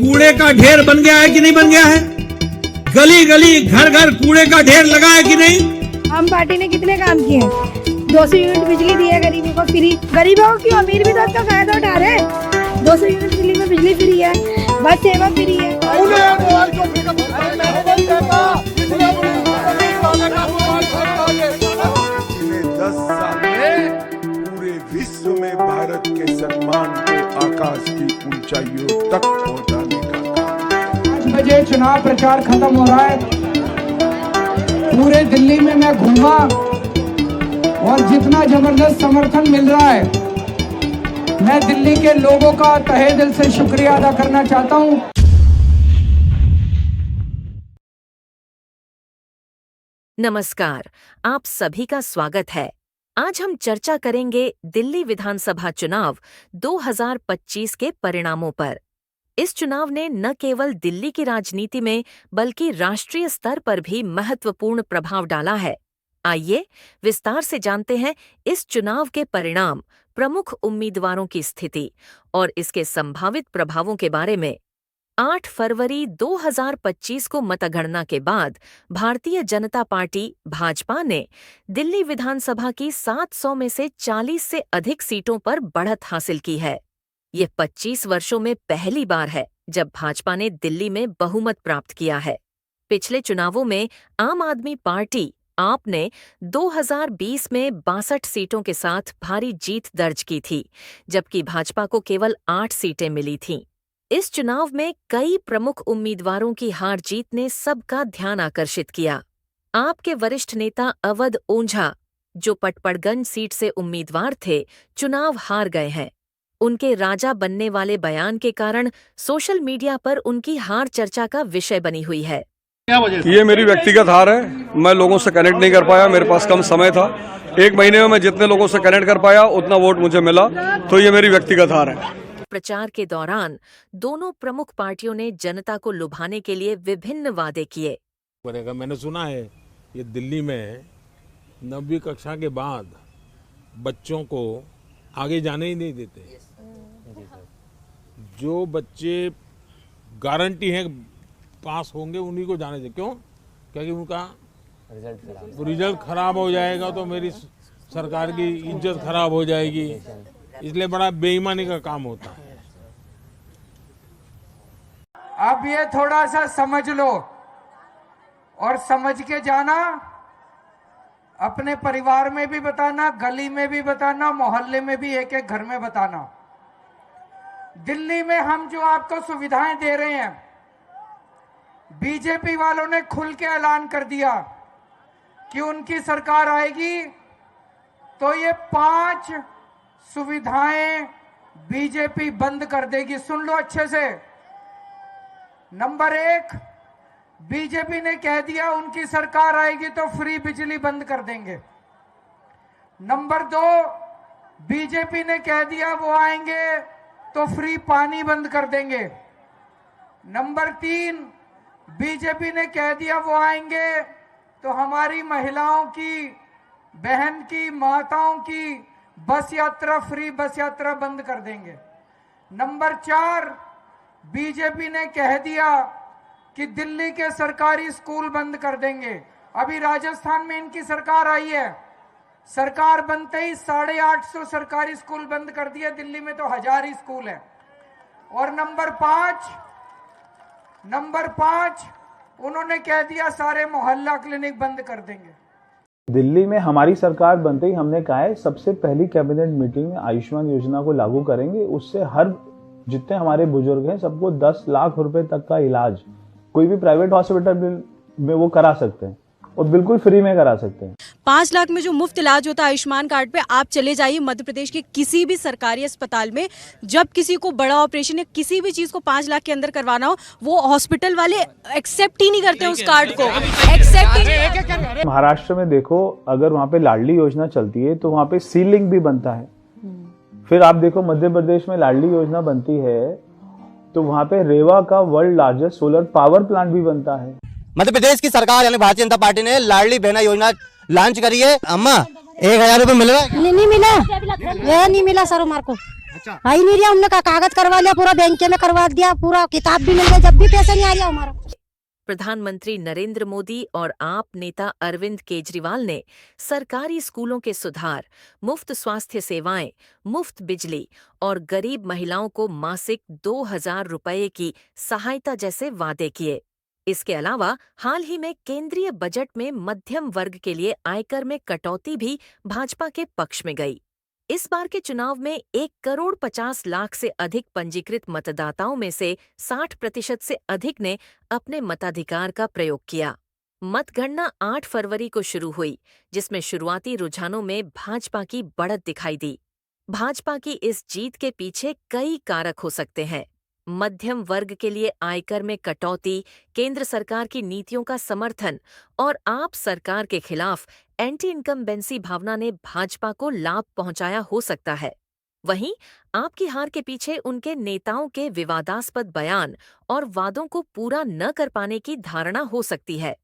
कूड़े का ढेर बन गया है कि नहीं बन गया है? गली गली घर घर कूड़े का ढेर लगा है कि नहीं? आम पार्टी ने कितने काम किए हैं? 200 यूनिट बिजली दी है गरीबों को फ्री। गरीबों को क्यों, अमीर भी तो इसका फायदा उठा रहे हैं। 200 यूनिट बिजली में बिजली फ्री है, बस सेवा फ्री है। पिछले 10 साल में पूरे विश्व में भारत के सम्मान को आकाश की ऊंचाइयों तक पहुंचाने का काम। 5 बजे चुनाव प्रचार खत्म हो रहा है। पूरे दिल्ली में मैं घूमा और जितना जबरदस्त समर्थन मिल रहा है, मैं दिल्ली के लोगों का तहे दिल से शुक्रिया अदा करना चाहता हूं। नमस्कार, आप सभी का स्वागत है। आज हम चर्चा करेंगे दिल्ली विधानसभा चुनाव 2025 के परिणामों पर। इस चुनाव ने न केवल दिल्ली की राजनीति में बल्कि राष्ट्रीय स्तर पर भी महत्वपूर्ण प्रभाव डाला है। आइए विस्तार से जानते हैं इस चुनाव के परिणाम, प्रमुख उम्मीदवारों की स्थिति और इसके संभावित प्रभावों के बारे में। 8 फरवरी 2025 को मतगणना के बाद भारतीय जनता पार्टी भाजपा ने दिल्ली विधानसभा की 700 में से 40 से अधिक सीटों पर बढ़त हासिल की है। ये 25 वर्षों में पहली बार है जब भाजपा ने दिल्ली में बहुमत प्राप्त किया है। पिछले चुनावों में आम आदमी पार्टी आप ने 2020 में 62 सीटों के साथ भारी जीत दर्ज की थी, जबकि भाजपा को केवल 8 सीटें मिली थीं। इस चुनाव में कई प्रमुख उम्मीदवारों की हार जीत ने सबका ध्यान आकर्षित किया। आपके वरिष्ठ नेता अवध ओंझा, जो पटपड़गंज सीट से उम्मीदवार थे, चुनाव हार गए हैं। उनके राजा बनने वाले बयान के कारण सोशल मीडिया पर उनकी हार चर्चा का विषय बनी हुई है। ये मेरी व्यक्तिगत हार है। मैं लोगों से कनेक्ट नहीं कर पाया, मेरे पास कम समय था। 1 महीने में मैं जितने लोगों से कनेक्ट कर पाया उतना वोट मुझे मिला, तो ये मेरी व्यक्तिगत हार है। प्रचार के दौरान दोनों प्रमुख पार्टियों ने जनता को लुभाने के लिए विभिन्न वादे किए। मैंने सुना है ये दिल्ली में 9वीं कक्षा के बाद बच्चों को आगे जाने ही नहीं देते। जो बच्चे गारंटी है पास होंगे उन्हीं को जाने दें। क्यों? क्योंकि उनका रिजल्ट खराब हो जाएगा तो मेरी सरकार की इज्जत खराब हो जाएगी, इसलिए बड़ा बेईमानी का काम होता है। अब ये थोड़ा सा समझ लो और समझ के जाना। अपने परिवार में भी बताना, गली में भी बताना, मोहल्ले में भी, एक एक घर में बताना। दिल्ली में हम जो आपको सुविधाएं दे रहे हैं, बीजेपी वालों ने खुल के ऐलान कर दिया कि उनकी सरकार आएगी तो ये 5 सुविधाएं बीजेपी बंद कर देगी। सुन लो अच्छे से। नंबर 1, बीजेपी ने कह दिया उनकी सरकार आएगी तो फ्री बिजली बंद कर देंगे। नंबर 2, बीजेपी ने कह दिया वो आएंगे तो फ्री पानी बंद कर देंगे। नंबर 3, बीजेपी ने कह दिया वो आएंगे तो हमारी महिलाओं की, बहन की, माताओं की बस यात्रा, फ्री बस यात्रा बंद कर देंगे। नंबर 4, बीजेपी ने कह दिया कि दिल्ली के सरकारी स्कूल बंद कर देंगे। अभी राजस्थान में इनकी सरकार आई है, सरकार बनते ही 850 सरकारी स्कूल बंद कर दिए। दिल्ली में तो 1000 ही स्कूल है। और नंबर 5 उन्होंने कह दिया सारे मोहल्ला क्लिनिक बंद कर देंगे। दिल्ली में हमारी सरकार बनते ही हमने कहा है सबसे पहली कैबिनेट मीटिंग में आयुष्मान योजना को लागू करेंगे। उससे हर जितने हमारे बुजुर्ग हैं सबको 10 लाख रुपए तक का इलाज कोई भी प्राइवेट हॉस्पिटल में वो करा सकते हैं और बिल्कुल फ्री में करा सकते हैं। 5 लाख में जो मुफ्त इलाज होता है आयुष्मान कार्ड पे, आप चले जाइए मध्य प्रदेश के किसी भी सरकारी अस्पताल में, जब किसी को बड़ा ऑपरेशन या किसी भी चीज को 5 लाख के अंदर करवाना हो, वो हॉस्पिटल वाले एक्सेप्ट ही नहीं करते उस कार्ड को। एक्सेप्ट। महाराष्ट्र में देखो, अगर वहाँ पे लाडली योजना चलती है तो वहाँ पे सीलिंग भी बनता है। फिर आप देखो मध्य प्रदेश में लाडली योजना बनती है तो वहाँ पे रेवा का world largest solar power plant भी बनता है। मध्य प्रदेश की सरकार यानी भारतीय जनता पार्टी ने लाडली बहना योजना लॉन्च करी है। अम्मा 1000 रुपए मिल रहा है? नहीं मिला, ये नहीं मिला सर हमारे को। आ ही नहीं रहा, हमने कागज करवा लिया, पूरा बैंक में करवा दिया, पूरा किताब भी मिल गया, जब भी पैसा नहीं आ रहा हमारा। प्रधानमंत्री नरेंद्र मोदी और आप नेता अरविंद केजरीवाल ने सरकारी स्कूलों के सुधार, मुफ्त स्वास्थ्य सेवाएं, मुफ्त बिजली और गरीब महिलाओं को मासिक 2,000 रुपये की सहायता जैसे वादे किए। इसके अलावा हाल ही में केंद्रीय बजट में मध्यम वर्ग के लिए आयकर में कटौती भी भाजपा के पक्ष में गई। इस बार के चुनाव में 1,50,00,000 से अधिक पंजीकृत मतदाताओं में से 60% से अधिक ने अपने मताधिकार का प्रयोग किया। मतगणना 8 फरवरी को शुरू हुई, जिसमें शुरुआती रुझानों में भाजपा की बढ़त दिखाई दी। भाजपा की इस जीत के पीछे कई कारक हो सकते हैं। मध्यम वर्ग के लिए आयकर में कटौती, केंद्र सरकार की नीतियों का समर्थन और आप सरकार के खिलाफ एंटी इनकम्बेंसी भावना ने भाजपा को लाभ पहुंचाया हो सकता है। वहीं आपकी हार के पीछे उनके नेताओं के विवादास्पद बयान और वादों को पूरा न कर पाने की धारणा हो सकती है।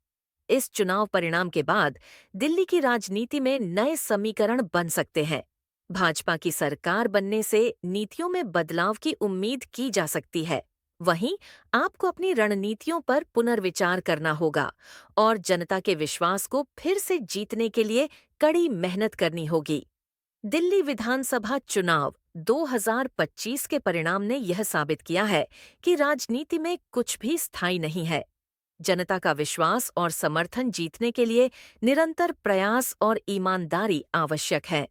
इस चुनाव परिणाम के बाद दिल्ली की राजनीति में नए समीकरण बन सकते हैं। भाजपा की सरकार बनने से नीतियों में बदलाव की उम्मीद की जा सकती है। वहीं आपको अपनी रणनीतियों पर पुनर्विचार करना होगा और जनता के विश्वास को फिर से जीतने के लिए कड़ी मेहनत करनी होगी। दिल्ली विधानसभा चुनाव 2025 के परिणाम ने यह साबित किया है कि राजनीति में कुछ भी स्थायी नहीं है। जनता का विश्वास और समर्थन जीतने के लिए निरंतर प्रयास और ईमानदारी आवश्यक है।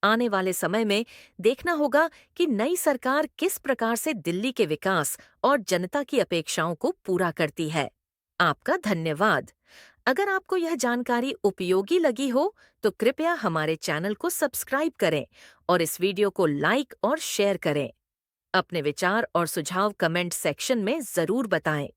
आने वाले समय में देखना होगा कि नई सरकार किस प्रकार से दिल्ली के विकास और जनता की अपेक्षाओं को पूरा करती है। आपका धन्यवाद। अगर आपको यह जानकारी उपयोगी लगी हो तो कृपया हमारे चैनल को सब्सक्राइब करें और इस वीडियो को लाइक और शेयर करें। अपने विचार और सुझाव कमेंट सेक्शन में जरूर बताएं।